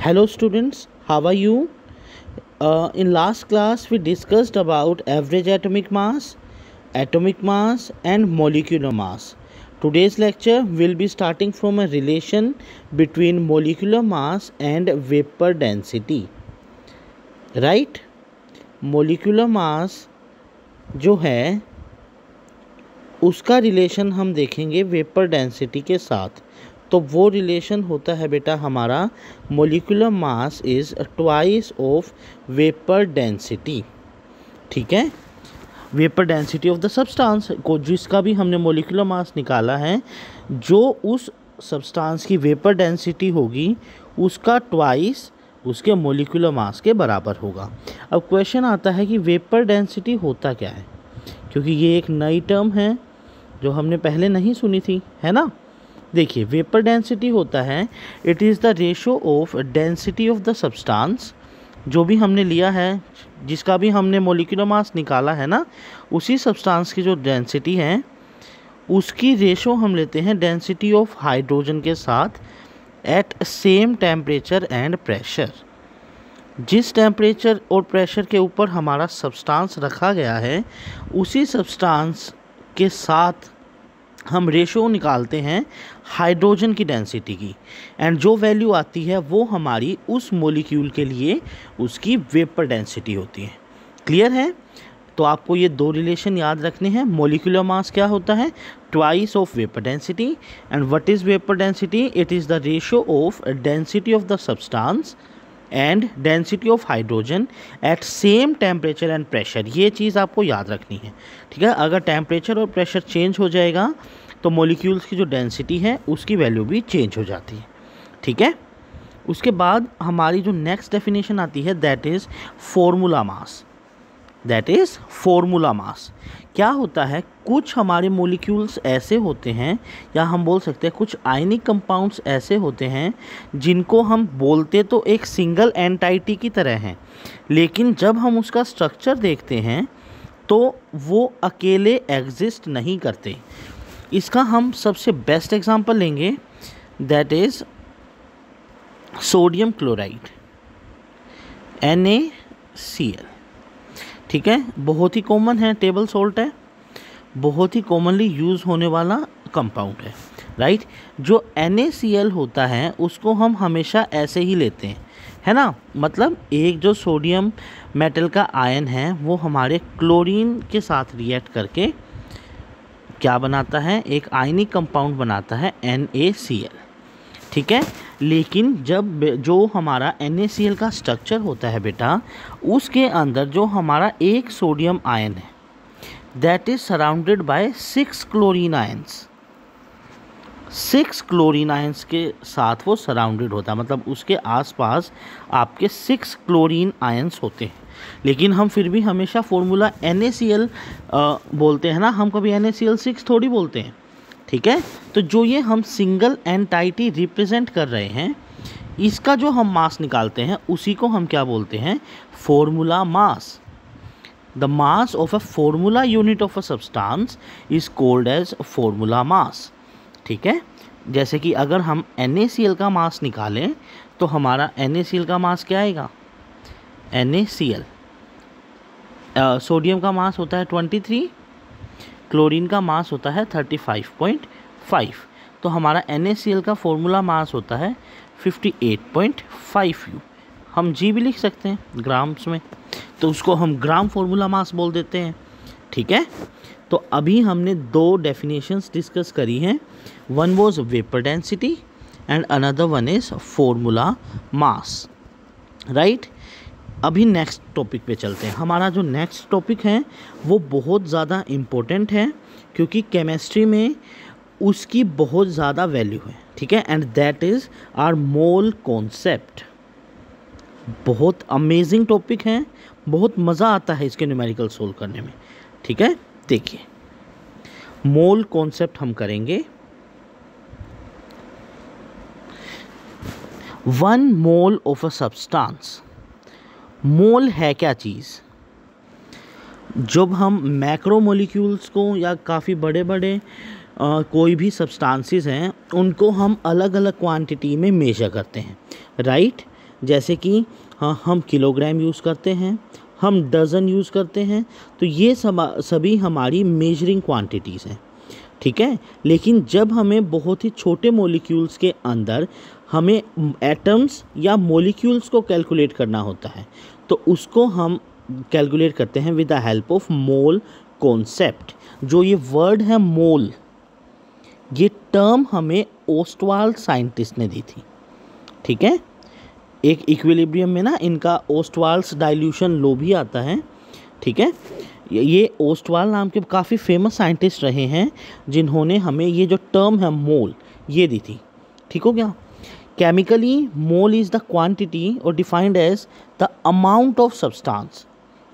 Hello students, how are you? In last class we discussed about average atomic mass and molecular mass. Today's lecture will be starting from a relation between molecular mass and vapor density. Right? Molecular mass जो है उसका relation हम देखेंगे vapour density के साथ। तो वो relation होता है बेटा हमारा molecular mass is twice of vapour density. ठीक है, vapour density of the substance को जिसका भी हमने मोलिकुलर मास निकाला है, जो उस सब्सटेंस की वेपर डेंसिटी होगी उसका ट्वाइस उसके मोलिकुलर मास के बराबर होगा। अब क्वेश्चन आता है कि वेपर डेंसिटी होता क्या है, क्योंकि ये एक नई टर्म है जो हमने पहले नहीं सुनी थी, है ना। देखिए, वेपर डेंसिटी होता है it is the ratio of density of the substance, जो भी हमने लिया है, जिसका भी हमने मोलिकुलर मास निकाला है ना, उसी सब्सटेंस की जो डेंसिटी है उसकी रेशो हम लेते हैं डेंसिटी ऑफ हाइड्रोजन के साथ at same temperature and pressure. जिस टेम्परेचर और प्रेशर के ऊपर हमारा सब्सटेंस रखा गया है उसी सब्सटेंस के साथ हम रेशो निकालते हैं हाइड्रोजन की डेंसिटी की, एंड जो वैल्यू आती है वो हमारी उस मॉलिक्यूल के लिए उसकी वेपर डेंसिटी होती है। क्लियर है? तो आपको ये दो रिलेशन याद रखने हैं। मॉलिक्यूलर मास क्या होता है? Twice of vapour density. And what is vapour density? It is the ratio of density of the substance and density of hydrogen at same temperature and pressure. ये चीज़ आपको याद रखनी है। ठीक है, अगर टेम्परेचर और प्रेशर चेंज हो जाएगा तो मॉलिक्यूल्स की जो डेंसिटी है उसकी वैल्यू भी चेंज हो जाती है। ठीक है, उसके बाद हमारी जो नेक्स्ट डेफिनेशन आती है that is formula mass. That is formula mass क्या होता है? कुछ हमारे मॉलिक्यूल्स ऐसे होते हैं, या हम बोल सकते हैं कुछ आयनिक कंपाउंड्स ऐसे होते हैं जिनको हम बोलते तो एक सिंगल एंटाइटी की तरह हैं, लेकिन जब हम उसका स्ट्रक्चर देखते हैं तो वो अकेले एग्जिस्ट नहीं करते। इसका हम सबसे बेस्ट एग्जांपल लेंगे, that is sodium chloride NaCl। ठीक है, बहुत ही कॉमन है, टेबल सॉल्ट है, बहुत ही कॉमनली यूज़ होने वाला कंपाउंड है। राइट, जो NaCl होता है उसको हम हमेशा ऐसे ही लेते हैं, है ना। मतलब एक जो सोडियम मेटल का आयन है वो हमारे क्लोरीन के साथ रिएक्ट करके क्या बनाता है? एक आयनिक कंपाउंड बनाता है NaCl। ठीक है, लेकिन जब जो हमारा NaCl का स्ट्रक्चर होता है बेटा, उसके अंदर जो हमारा एक सोडियम आयन है that is surrounded by 6 chlorine ions. 6 chlorine ions के साथ वो सराउंडेड होता है, मतलब उसके आसपास आपके 6 क्लोरीन आयंस होते हैं। लेकिन हम फिर भी हमेशा फॉर्मूला NaCl बोलते हैं ना, हम कभी NaCl6 थोड़ी बोलते हैं। ठीक है, तो जो ये हम सिंगल एंटाइटी रिप्रेजेंट कर रहे हैं, इसका जो हम मास निकालते हैं उसी को हम क्या बोलते हैं? Formula mass. The mass of a formula unit of a substance is called as formula mass. ठीक है, जैसे कि अगर हम NaCl का मास निकालें तो हमारा NaCl का मास क्या आएगा? NaCl सोडियम का मास होता है 23, क्लोरीन का मास होता है 35.5, तो हमारा NaCl का फॉर्मूला मास होता है 58.5 U। हम जी भी लिख सकते हैं ग्राम्स में, तो उसको हम ग्राम फॉर्मूला मास बोल देते हैं। ठीक है, तो अभी हमने दो डेफिनेशंस डिस्कस करी हैं, one was vapour density and another one is formula mass. Right, अभी नेक्स्ट टॉपिक पे चलते हैं। हमारा जो नेक्स्ट टॉपिक है वो बहुत ज़्यादा इम्पोर्टेंट है, क्योंकि केमिस्ट्री में उसकी बहुत ज़्यादा वैल्यू है। ठीक है, and that is our mole concept. बहुत अमेजिंग टॉपिक है, बहुत मज़ा आता है इसके न्यूमेरिकल सोल्व करने में। ठीक है, देखिए मोल कॉन्सेप्ट हम करेंगे। 1 मोल ऑफ अ सब्सटेंस। मोल है क्या चीज़? जब हम मैक्रो मॉलिक्यूल्स को या काफ़ी बड़े बड़े कोई भी सब्सटेंसेस हैं उनको हम अलग अलग क्वांटिटी में मेजर करते हैं, राइट। जैसे कि हाँ, हम किलोग्राम यूज़ करते हैं, हम डज़न यूज़ करते हैं, तो ये सभी हमारी मेजरिंग क्वांटिटीज़ हैं, ठीक है। लेकिन जब हमें बहुत ही छोटे मॉलिक्यूल्स के अंदर हमें एटम्स या मॉलिक्यूल्स को कैलकुलेट करना होता है, तो उसको हम कैलकुलेट करते हैं with the help of mole concept. जो ये वर्ड है मोल, ये टर्म हमें ओस्टवाल्ड साइंटिस्ट ने दी थी, ठीक है। एक इक्विलिब्रियम में ना इनका ओस्टवाल्ड्स डाइल्यूशन लॉ भी आता है, ठीक है। ये ओस्टवाल्ड नाम के काफ़ी फेमस साइंटिस्ट रहे हैं जिन्होंने हमें ये जो टर्म है मोल ये दी थी, ठीक हो गया। Chemically mole is the quantity और defined as the amount of substance,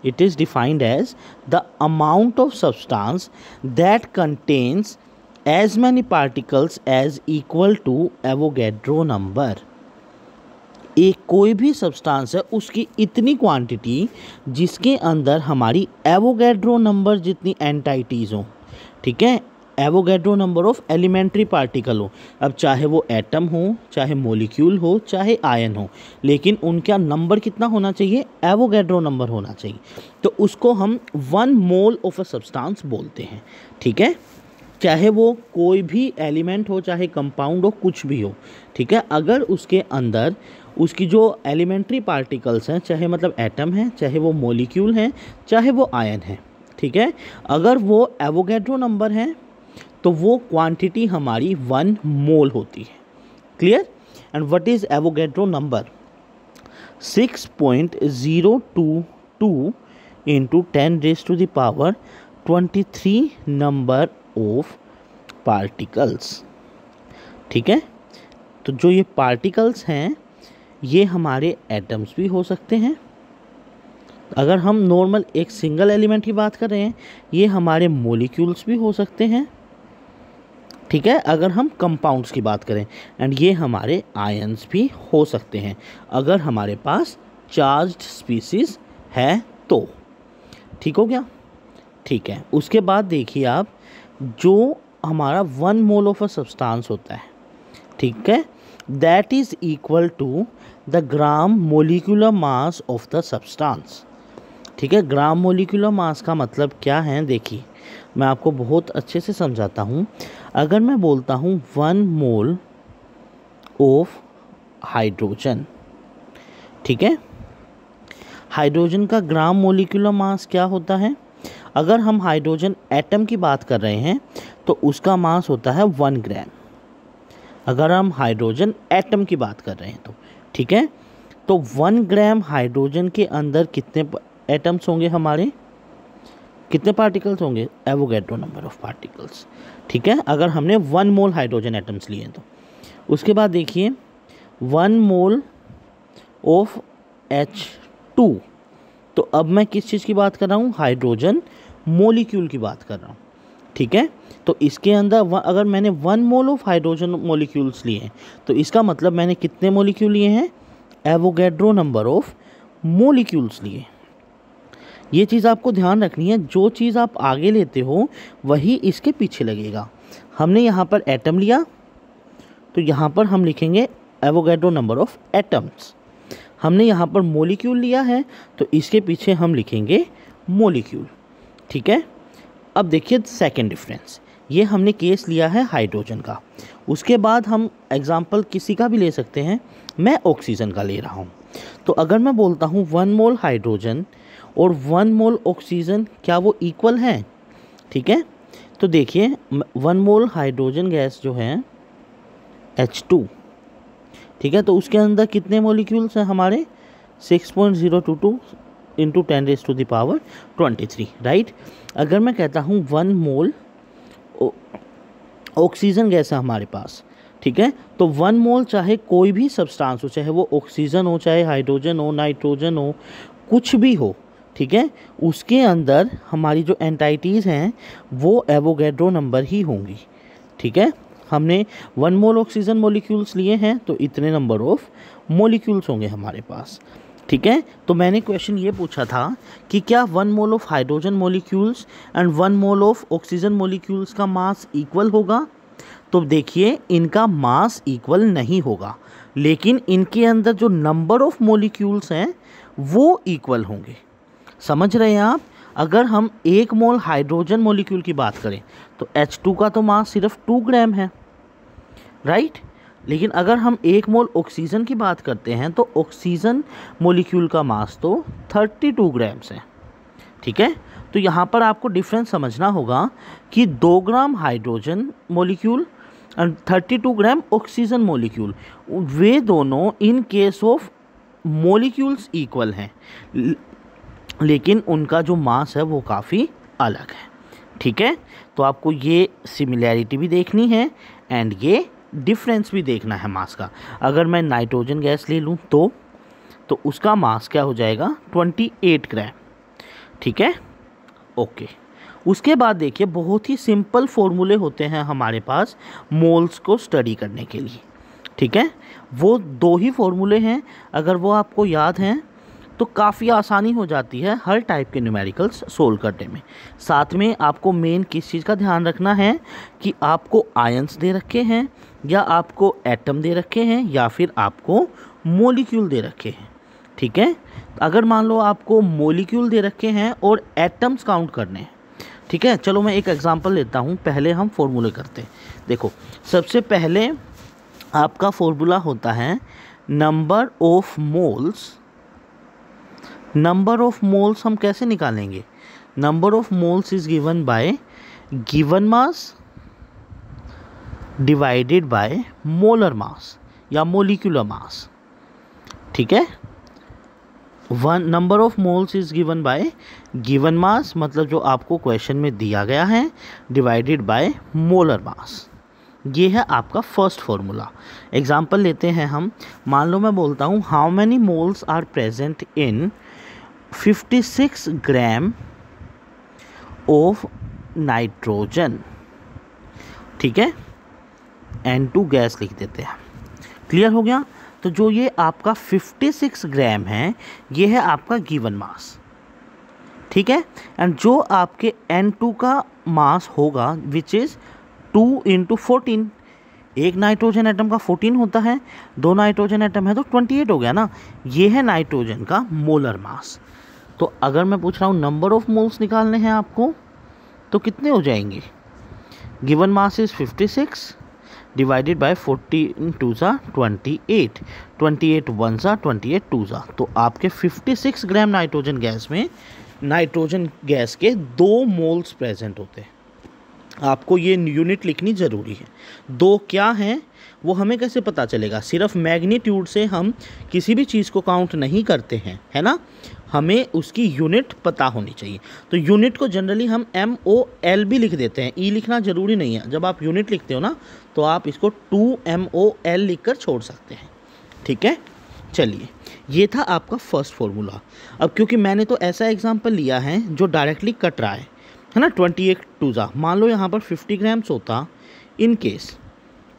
it is defined as the amount of substance that contains as many particles as equal to Avogadro number। एक कोई भी सब्सटेंस है उसकी इतनी क्वांटिटी जिसके अंदर हमारी एवोगैड्रो नंबर जितनी एंटाइटीज़ हों, ठीक है, Avogadro number of elementary particle हो। अब चाहे वो एटम हो, चाहे मॉलिक्यूल हो, चाहे आयन हो, लेकिन उनका नंबर कितना होना चाहिए, एवोगैड्रो नंबर होना चाहिए। तो उसको हम 1 मोल ऑफ अ सब्सटेंस बोलते हैं, ठीक है। चाहे वो कोई भी एलिमेंट हो, चाहे कंपाउंड हो, कुछ भी हो, ठीक है। अगर उसके अंदर उसकी जो एलिमेंट्री पार्टिकल्स हैं, चाहे मतलब एटम है, चाहे वो मॉलिक्यूल हैं, चाहे वो आयन है, ठीक है, अगर वो एवोगैड्रो नंबर है तो वो क्वांटिटी हमारी 1 मोल होती है। Clear. And what is Avogadro number? 6.022 into 10⁻23 number of particles, ठीक है। तो जो ये पार्टिकल्स हैं ये हमारे एटम्स भी हो सकते हैं। अगर हम नॉर्मल एक सिंगल एलिमेंट की बात कर रहे हैं, ये हमारे मॉलिक्यूल्स भी हो सकते हैं, ठीक है, अगर हम कंपाउंड्स की बात करें। एंड ये हमारे आयंस भी हो सकते हैं अगर हमारे पास चार्ज्ड स्पीसीज है तो, ठीक हो गया, ठीक है। उसके बाद देखिए आप, जो हमारा 1 मोल ऑफ अ सब्सटेंस होता है, ठीक है, that is equal to the gram molecular mass of the substance, ठीक है। ग्राम मोलिकुलर मास का मतलब क्या है, देखिए मैं आपको बहुत अच्छे से समझाता हूँ। अगर मैं बोलता हूँ 1 मोल ऑफ हाइड्रोजन, ठीक है, हाइड्रोजन का ग्राम मोलिकुलर मास क्या होता है? अगर हम हाइड्रोजन एटम की बात कर रहे हैं तो उसका मास होता है 1 ग्राम। अगर हम हाइड्रोजन एटम की बात कर रहे हैं तो, ठीक है, तो 1 ग्राम हाइड्रोजन के अंदर कितने एटम्स होंगे हमारे, कितने पार्टिकल्स होंगे? एवोगैड्रो नंबर ऑफ पार्टिकल्स, ठीक है, अगर हमने 1 मोल हाइड्रोजन एटम्स लिए तो। उसके बाद देखिए 1 मोल ऑफ H2, तो अब मैं किस चीज़ की बात कर रहा हूँ? हाइड्रोजन मॉलिक्यूल की बात कर रहा हूँ, ठीक है। तो इसके अंदर अगर मैंने 1 मोल ऑफ हाइड्रोजन मॉलिक्यूल्स लिए हैं तो इसका मतलब मैंने कितने मॉलिक्यूल लिए हैं? एवोगैड्रो नंबर ऑफ मॉलिक्यूल्स लिए। ये चीज़ आपको ध्यान रखनी है, जो चीज़ आप आगे लेते हो वही इसके पीछे लगेगा। हमने यहाँ पर एटम लिया तो यहाँ पर हम लिखेंगे एवोगैड्रो नंबर ऑफ एटम्स। हमने यहाँ पर मॉलिक्यूल लिया है तो इसके पीछे हम लिखेंगे मॉलिक्यूल, ठीक है। अब देखिए सेकंड डिफरेंस, ये हमने केस लिया है हाइड्रोजन का। उसके बाद हम एग्जांपल किसी का भी ले सकते हैं, मैं ऑक्सीजन का ले रहा हूँ। तो अगर मैं बोलता हूँ 1 मोल हाइड्रोजन और 1 मोल ऑक्सीजन, क्या वो इक्वल हैं? ठीक है, तो देखिए 1 मोल हाइड्रोजन गैस जो है H2, ठीक है, तो उसके अंदर कितने मॉलिक्यूल्स हैं हमारे? 6.022 इंटू 10⁻23, राइट। अगर मैं कहता हूँ 1 मोल ऑक्सीजन गैस है हमारे पास, ठीक है, तो 1 मोल चाहे कोई भी सब्सटेंस हो, चाहे वो ऑक्सीजन हो, चाहे हाइड्रोजन हो, नाइट्रोजन हो, कुछ भी हो, ठीक है, उसके अंदर हमारी जो एंटाइटीज़ हैं वो एवोगैड्रो नंबर ही होंगी, ठीक है। हमने 1 मोल ऑक्सीजन मॉलिक्यूल्स लिए हैं तो इतने नंबर ऑफ मॉलिक्यूल्स होंगे हमारे पास, ठीक है। तो मैंने क्वेश्चन ये पूछा था कि क्या 1 mole of hydrogen molecules and 1 mole of oxygen molecules का मास इक्वल होगा? तो देखिए इनका मास इक्वल नहीं होगा। लेकिन इनके अंदर जो नंबर ऑफ मॉलिक्यूल्स हैं वो इक्वल होंगे। समझ रहे हैं आप? अगर हम 1 मोल हाइड्रोजन मॉलिक्यूल की बात करें तो H2 का तो मास सिर्फ 2 ग्राम है, राइट। लेकिन अगर हम 1 मोल ऑक्सीजन की बात करते हैं तो ऑक्सीजन मॉलिक्यूल का मास तो 32 ग्राम्स है, ठीक है। तो यहाँ पर आपको डिफरेंस समझना होगा कि 2 ग्राम हाइड्रोजन मॉलिक्यूल और 32 ग्राम ऑक्सीजन मॉलिक्यूल, वे दोनों in case of molecules equal हैं, लेकिन उनका जो मास है वो काफ़ी अलग है, ठीक है। तो आपको ये सिमिलैरिटी भी देखनी है एंड ये डिफरेंस भी देखना है मास का। अगर मैं नाइट्रोजन गैस ले लूँ तो उसका मास क्या हो जाएगा 28 ग्राम, ठीक है, ओके। उसके बाद देखिए बहुत ही सिंपल फॉर्मूले होते हैं हमारे पास मोल्स को स्टडी करने के लिए, ठीक है। वो 2 ही फॉर्मूले हैं, अगर वो आपको याद हैं तो काफ़ी आसानी हो जाती है हर टाइप के न्यूमेरिकल्स सोल्व करने में। साथ में आपको मेन किस चीज़ का ध्यान रखना है कि आपको आयंस दे रखे हैं या आपको एटम दे रखे हैं या फिर आपको मॉलिक्यूल दे रखे हैं, ठीक है। अगर मान लो आपको मॉलिक्यूल दे रखे हैं और एटम्स काउंट करने हैं, ठीक है। चलो मैं एक एग्जांपल लेता हूँ, पहले हम फॉर्मूले करते हैं। देखो सबसे पहले आपका फॉर्मूला होता है number of moles. Number of moles हम कैसे निकालेंगे? Number of moles is given by given mass divided by molar mass या मोलिकुलर मास, ठीक है। Number of moles is given by given mass, मतलब जो आपको क्वेश्चन में दिया गया है, डिवाइडेड बाय मोलर मास। ये है आपका फर्स्ट फॉर्मूला। एग्जांपल लेते हैं हम। मान लो मैं बोलता हूँ how many moles are present in 56 gram of nitrogen, ठीक है। N2 गैस लिख देते हैं। क्लियर हो गया? तो जो ये आपका 56 ग्राम है ये है आपका गिवन मास, ठीक है। एंड जो आपके N2 का मास होगा विच इज़ 2 × 14, एक नाइट्रोजन एटम का 14 होता है, 2 नाइट्रोजन एटम है तो 28 हो गया ना। ये है नाइट्रोजन का मोलर मास। तो अगर मैं पूछ रहा हूँ नंबर ऑफ मोल्स निकालने हैं आपको तो कितने हो जाएंगे? Given mass is 56 divided by 14 2 28, 28 1 28 2 तो आपके 56 ग्राम नाइट्रोजन गैस में नाइट्रोजन गैस के 2 मोल्स प्रेजेंट होते हैं। आपको ये यूनिट लिखनी ज़रूरी है। 2 क्या हैं वो हमें कैसे पता चलेगा? सिर्फ मैग्नीट्यूड से हम किसी भी चीज़ को काउंट नहीं करते हैं, है ना। हमें उसकी यूनिट पता होनी चाहिए। तो यूनिट को जनरली हम MOL भी लिख देते हैं, ई लिखना ज़रूरी नहीं है। जब आप यूनिट लिखते हो ना तो आप इसको 2MOL लिख कर छोड़ सकते हैं, ठीक है। चलिए ये था आपका फर्स्ट फॉर्मूला। अब क्योंकि मैंने तो ऐसा एग्जाम्पल लिया है जो डायरेक्टली कट रहा है ना, 28 2 मान लो यहाँ पर 50 ग्राम्स होता, इन केस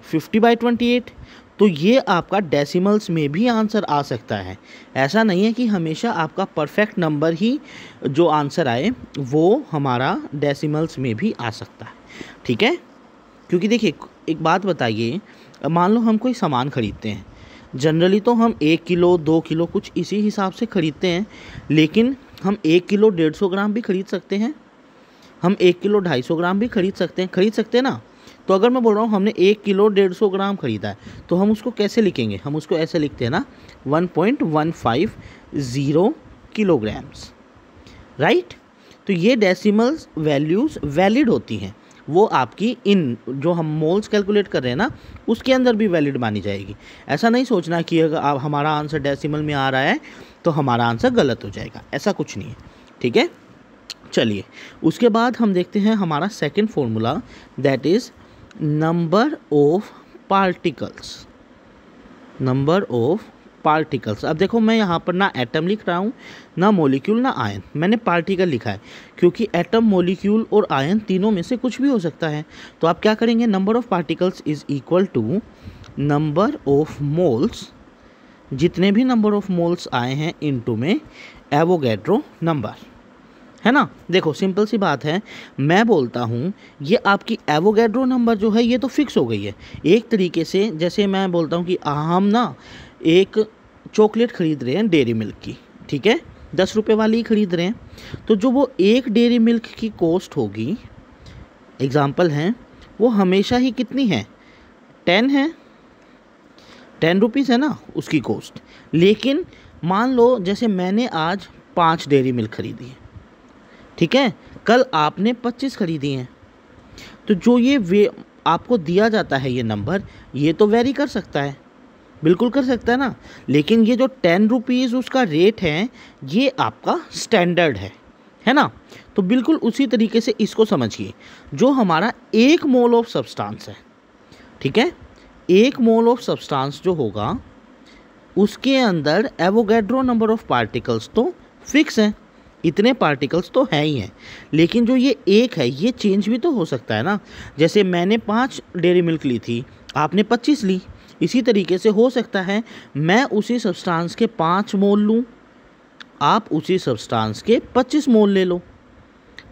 50/28, तो ये आपका डेसिमल्स में भी आंसर आ सकता है। ऐसा नहीं है कि हमेशा आपका परफेक्ट नंबर ही जो आंसर आए वो हमारा डेसिमल्स में भी आ सकता है, ठीक है। क्योंकि देखिए एक बात बताइए, मान लो हम कोई सामान ख़रीदते हैं, जनरली तो हम 1 किलो 2 किलो कुछ इसी हिसाब से ख़रीदते हैं, लेकिन हम 1 किलो 150 ग्राम भी ख़रीद सकते हैं, हम 1 किलो 250 ग्राम भी खरीद सकते हैं ना। तो अगर मैं बोल रहा हूँ हमने 1 किलो 150 ग्राम ख़रीदा है तो हम उसको कैसे लिखेंगे? हम उसको ऐसे लिखते हैं ना 1.150 किलोग्राम्स, राइट। तो ये डेसिमल्स वैल्यूज़ वैलिड होती हैं, वो आपकी इन जो हम मोल्स कैलकुलेट कर रहे हैं ना उसके अंदर भी वैलिड मानी जाएगी। ऐसा नहीं सोचना कि अगर आप हमारा आंसर डेसिमल में आ रहा है तो हमारा आंसर गलत हो जाएगा, ऐसा कुछ नहीं है, ठीक है। चलिए उसके बाद हम देखते हैं हमारा second formula, that is number of particles. Number of particles. अब देखो मैं यहाँ पर ना एटम लिख रहा हूँ, ना मॉलिक्यूल, ना आयन, मैंने पार्टिकल लिखा है क्योंकि एटम, मॉलिक्यूल और आयन तीनों में से कुछ भी हो सकता है। तो आप क्या करेंगे? Number of particles is equal to number of moles, जितने भी नंबर ऑफ मोल्स आए हैं इनटू में एवोगैड्रो नंबर, है ना। देखो सिंपल सी बात है, मैं बोलता हूँ ये आपकी एवोगैड्रो नंबर जो है ये तो फिक्स हो गई है। एक तरीके से जैसे मैं बोलता हूँ कि हम ना एक चॉकलेट ख़रीद रहे हैं डेयरी मिल्क की, ठीक है, 10 रुपये वाली ही ख़रीद रहे हैं, तो जो वो एक डेयरी मिल्क की कॉस्ट होगी, एग्ज़ाम्पल है, वो हमेशा ही कितनी है, 10 है, 10 रुपीज़ है ना उसकी कॉस्ट। लेकिन मान लो जैसे मैंने आज 5 डेयरी मिल्क ख़रीदी है, ठीक है, कल आपने 25 ख़रीदी हैं, तो जो ये आपको दिया जाता है ये नंबर, ये तो वेरी कर सकता है, बिल्कुल कर सकता है ना। लेकिन ये जो 10 रुपीज़ उसका रेट है ये आपका स्टैंडर्ड है ना। तो बिल्कुल उसी तरीके से इसको समझिए, जो हमारा 1 मोल ऑफ सब्सटेंस है, ठीक है, 1 मोल ऑफ सब्सटेंस जो होगा उसके अंदर एवोगैड्रो नंबर ऑफ पार्टिकल्स तो फिक्स हैं, इतने पार्टिकल्स तो हैं ही हैं। लेकिन जो ये एक है ये चेंज भी तो हो सकता है ना। जैसे मैंने 5 डेयरी मिल्क ली थी, आपने 25 ली, इसी तरीके से हो सकता है मैं उसी सब्सटेंस के 5 मोल लूँ, आप उसी सब्सटेंस के 25 मोल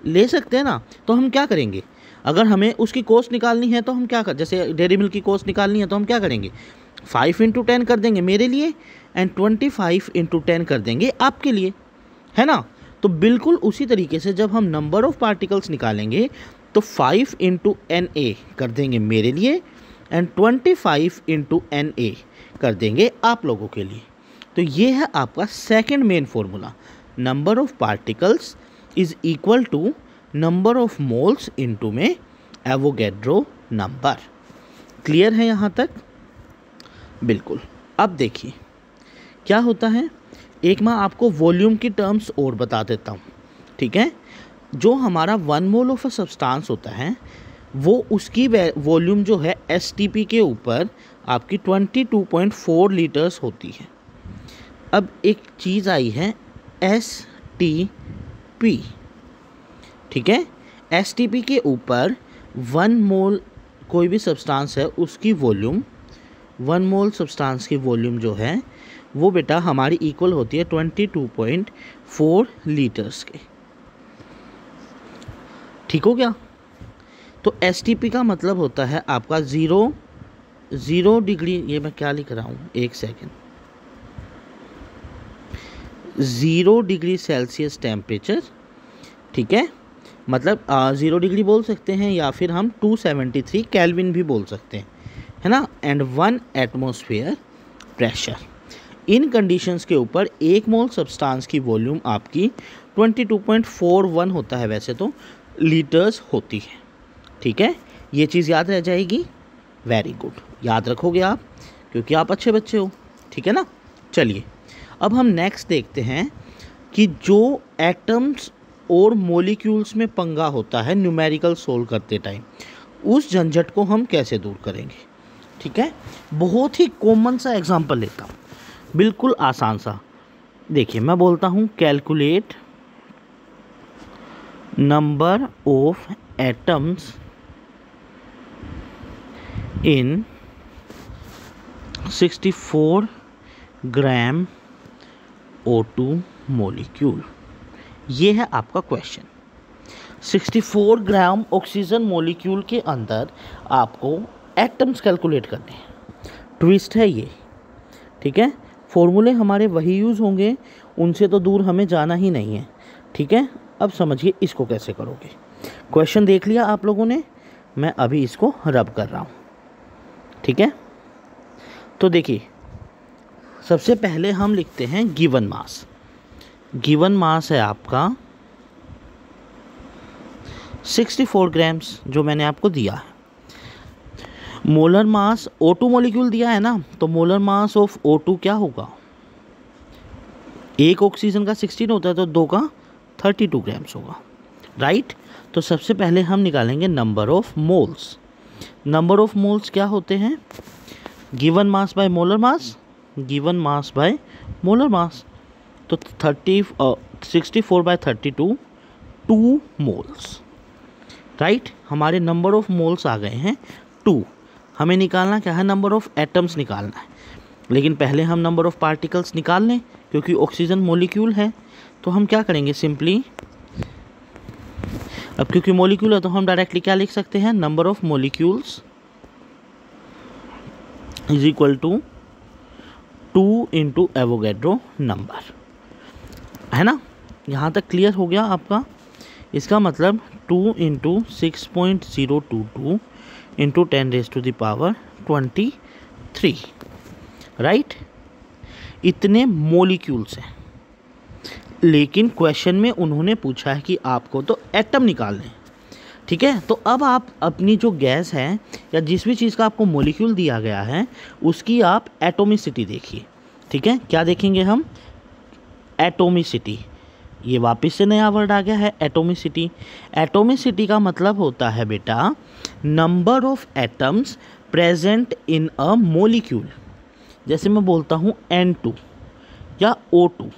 ले सकते हैं ना। तो हम क्या करेंगे, अगर हमें उसकी कॉस्ट निकालनी है तो हम क्या जैसे डेयरी मिल्क की कॉस्ट निकालनी है तो हम क्या करेंगे, 5 × 10 कर देंगे मेरे लिए एंड 25 × 10 कर देंगे आपके लिए, है ना। तो बिल्कुल उसी तरीके से जब हम नंबर ऑफ़ पार्टिकल्स निकालेंगे तो 5 × NA कर देंगे मेरे लिए एंड 25 × NA कर देंगे आप लोगों के लिए। तो ये है आपका second main formula, number of particles is equal to number of moles into में एवोगैड्रो नंबर। क्लियर है यहाँ तक? बिल्कुल। अब देखिए क्या होता है, एक मैं आपको वॉल्यूम की टर्म्स और बता देता हूँ, ठीक है। जो हमारा 1 मोल ऑफ अ सब्सटेंस होता है वो उसकी वॉल्यूम जो है STP के ऊपर आपकी 22.4 लीटर्स होती है। अब एक चीज़ आई है STP, ठीक है, STP के ऊपर 1 मोल कोई भी सब्सटेंस है उसकी वॉल्यूम, 1 मोल सब्सटेंस की वॉल्यूम जो है वो बेटा हमारी इक्वल होती है 22.4 लीटर्स के, ठीक हो गया। तो STP का मतलब होता है आपका 0 डिग्री, ये मैं क्या लिख रहा हूँ, एक सेकेंड, 0 डिग्री सेल्सियस टेम्परेचर, ठीक है, मतलब 0 डिग्री बोल सकते हैं या फिर हम 273 केल्विन भी बोल सकते हैं, है ना, and 1 atmosphere pressure. In conditions के ऊपर 1 मोल सब्सटेंस की वॉल्यूम आपकी 22.41 होता है, वैसे तो लीटर्स होती है, ठीक है। ये चीज़ याद रह जाएगी, वेरी गुड, याद रखोगे आप क्योंकि आप अच्छे बच्चे हो, ठीक है ना। चलिए अब हम नेक्स्ट देखते हैं कि जो एटम्स और मॉलिक्यूल्स में पंगा होता है न्यूमेरिकल सोल्व करते टाइम, उस झंझट को हम कैसे दूर करेंगे, ठीक है। बहुत ही कॉमन सा एग्जांपल लेता हूँ, बिल्कुल आसान सा। देखिए मैं बोलता हूँ calculate number of atoms in 64 gram O2 molecule. ये है आपका क्वेश्चन। 64 ग्राम ऑक्सीजन मॉलिक्यूल के अंदर आपको एटम्स कैलकुलेट करने हैं। ट्विस्ट है ये, ठीक है। फॉर्मूले हमारे वही यूज़ होंगे, उनसे तो दूर हमें जाना ही नहीं है, ठीक है। अब समझिए इसको कैसे करोगे। क्वेश्चन देख लिया आप लोगों ने, मैं अभी इसको रब कर रहा हूँ, ठीक है। तो देखिए सबसे पहले हम लिखते हैं गिवन मास। गिवन मास है आपका 64 ग्राम्स जो मैंने आपको दिया है। मोलर मास O2 मॉलिक्यूल दिया है ना, तो मोलर मास ऑफ O2 क्या होगा, एक ऑक्सीजन का 16 होता है तो 2 का 32 ग्राम्स होगा, राइट। तो सबसे पहले हम निकालेंगे number of moles. Number of moles क्या होते हैं, given mass by molar mass, given mass by molar mass. तो 64/32 2 मोल्स, राइट। हमारे नंबर ऑफ मोल्स आ गए हैं 2। हमें निकालना क्या है, नंबर ऑफ एटम्स निकालना है, लेकिन पहले हम नंबर ऑफ पार्टिकल्स निकाल लें क्योंकि ऑक्सीजन मॉलिक्यूल है। तो हम क्या करेंगे, सिंपली अब क्योंकि मॉलिक्यूल है तो हम डायरेक्टली क्या लिख सकते हैं, number of molecules is equal to 2 into Avogadro number, है ना। यहाँ तक क्लियर हो गया आपका। इसका मतलब 2 इंटू 6.022 इंटू 10⁻23, राइट। इतने मॉलिक्यूल्स हैं, लेकिन क्वेश्चन में उन्होंने पूछा है कि आपको तो एटम निकालने हैं, ठीक है। तो अब आप अपनी जो गैस है या जिस भी चीज़ का आपको मॉलिक्यूल दिया गया है उसकी आप एटोमिसिटी देखिए, ठीक है। क्या देखेंगे हम, एटोमिसिटी। ये वापस से नया वर्ड आ गया है, एटोमिसिटी। एटोमिसिटी का मतलब होता है बेटा number of atoms present in a molecule. जैसे मैं बोलता हूँ N2 या O2,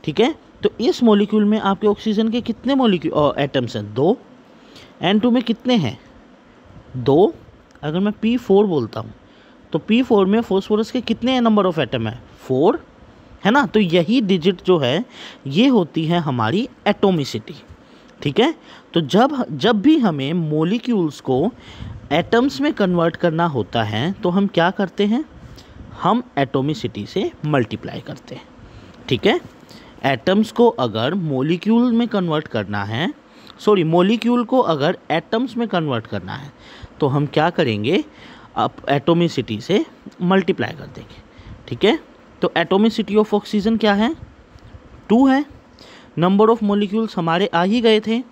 ठीक है। तो इस मॉलिक्यूल में आपके ऑक्सीजन के कितने मॉलिक्यूल एटम्स हैं, 2। N2 में कितने हैं, 2। अगर मैं P4 बोलता हूँ तो P4 में फॉस्फोरस के कितने नंबर ऑफ एटम है, 4, है ना। तो यही डिजिट जो है ये होती है हमारी एटोमिसिटी, ठीक है। तो जब भी हमें मॉलिक्यूल्स को एटम्स में कन्वर्ट करना होता है तो हम क्या करते हैं, हम एटोमिसिटी से मल्टीप्लाई करते हैं, ठीक है। एटम्स को अगर मॉलिक्यूल में कन्वर्ट करना है, मॉलिक्यूल को अगर एटम्स में कन्वर्ट करना है तो हम क्या करेंगे, अब एटोमिसिटी से मल्टीप्लाई कर देंगे, ठीक है। तो एटोमिसिटी ऑफ ऑक्सीजन क्या है, 2 है। नंबर ऑफ मॉलिक्यूल्स हमारे आ ही गए थे,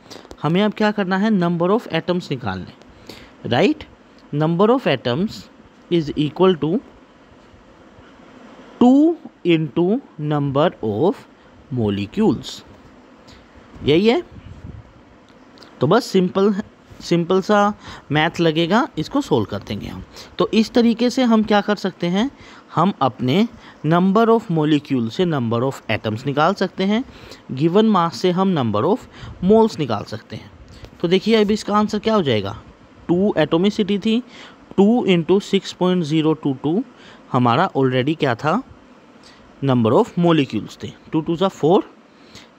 हमें अब क्या करना है, नंबर ऑफ एटम्स निकालने, right. Number of atoms is equal to 2 into number of molecules, यही है। तो बस सिंपल सा मैथ लगेगा, इसको सोल्व कर देंगे हम। तो इस तरीके से हम क्या कर सकते हैं, हम अपने नंबर ऑफ मॉलिक्यूल से नंबर ऑफ एटम्स निकाल सकते हैं, गिवन मास से हम नंबर ऑफ मोल्स निकाल सकते हैं। तो देखिए अब इसका आंसर क्या हो जाएगा, 2 एटोमिसिटी थी, 2 इंटू 6.022 हमारा ऑलरेडी क्या था, नंबर ऑफ मॉलिक्यूल्स थे, 2 2 ज़ा 4।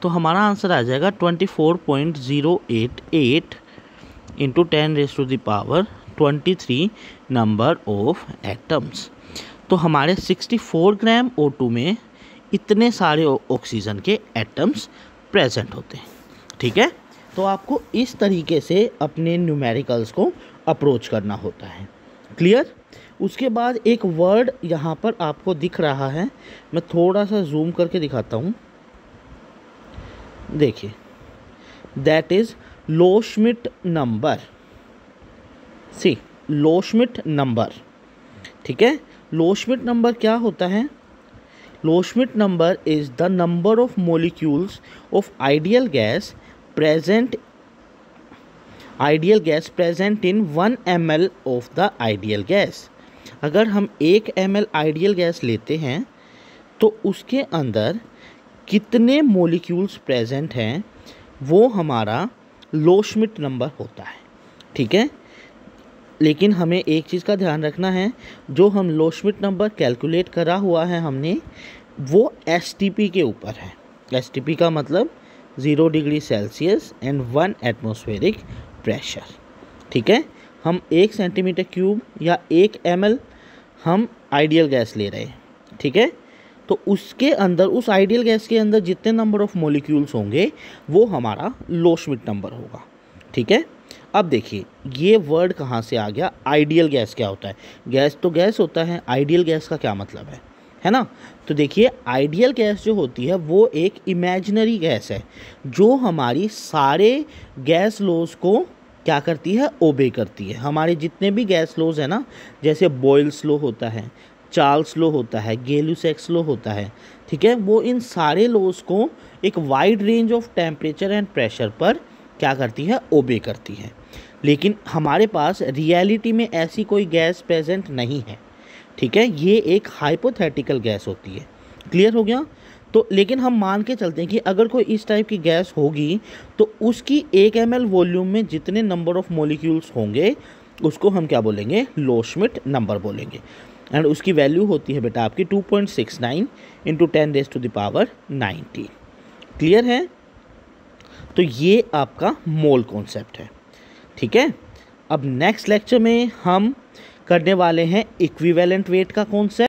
तो हमारा आंसर आ जाएगा 24.088 इंटू 10⁻23 नंबर ऑफ एटम्स। तो हमारे 64 ग्राम O2 में इतने सारे ऑक्सीजन के एटम्स प्रेजेंट होते हैं, ठीक है। तो आपको इस तरीके से अपने न्यूमेरिकल्स को अप्रोच करना होता है, क्लियर। उसके बाद एक वर्ड यहाँ पर आपको दिख रहा है, मैं थोड़ा सा जूम करके दिखाता हूँ, देखिए, that is Loschmidt number. See, Loschmidt number, ठीक है। लोशमिट नंबर क्या होता है, Loschmidt number is the number of molecules of ideal gas present in 1 ml of the ideal gas. अगर हम 1 ml आइडियल गैस लेते हैं तो उसके अंदर कितने मॉलिक्यूल्स प्रेजेंट हैं वो हमारा लोशमिट नंबर होता है, ठीक है। लेकिन हमें एक चीज़ का ध्यान रखना है, जो हम लोशमिट नंबर कैलकुलेट करा हुआ है हमने, वो STP के ऊपर है। STP का मतलब 0 degree Celsius and 1 atmospheric pressure, ठीक है। हम 1 सेंटीमीटर क्यूब या 1 ml हम आइडियल गैस ले रहे हैं, ठीक है। तो उसके अंदर, उस आइडियल गैस के अंदर जितने नंबर ऑफ मॉलिक्यूल्स होंगे वो हमारा लोशमिट नंबर होगा, ठीक है। अब देखिए ये वर्ड कहाँ से आ गया, आइडियल गैस क्या होता है, गैस तो गैस होता है, आइडियल गैस का क्या मतलब है ना। तो देखिए आइडियल गैस जो होती है वो एक इमेजिनरी गैस है जो हमारी सारे गैस लॉज को क्या करती है, ओबे करती है। हमारे जितने भी गैस लॉज है ना, जैसे बॉयल्स लॉ होता है, चार्ल्स लॉ होता है, गैलुसैक्स लॉ होता है, ठीक है, वो इन सारे लॉज को एक wide range of temperature and pressure पर क्या करती है, ओबे करती है। लेकिन हमारे पास रियलिटी में ऐसी कोई गैस प्रेजेंट नहीं है, ठीक है, ये एक हाइपोथेटिकल गैस होती है, क्लियर हो गया। तो लेकिन हम मान के चलते हैं कि अगर कोई इस टाइप की गैस होगी तो उसकी 1 ml वॉल्यूम में जितने नंबर ऑफ मॉलिक्यूल्स होंगे उसको हम क्या बोलेंगे, लोशमिट नंबर बोलेंगे। एंड उसकी वैल्यू होती है बेटा आपकी 2.69 इंटू 10⁻19, क्लियर है। तो ये आपका मोल कॉन्सेप्ट है। ठीक है, अब नेक्स्ट लेक्चर में हम करने वाले हैं इक्विवेलेंट वेट का कॉन्सेप्ट।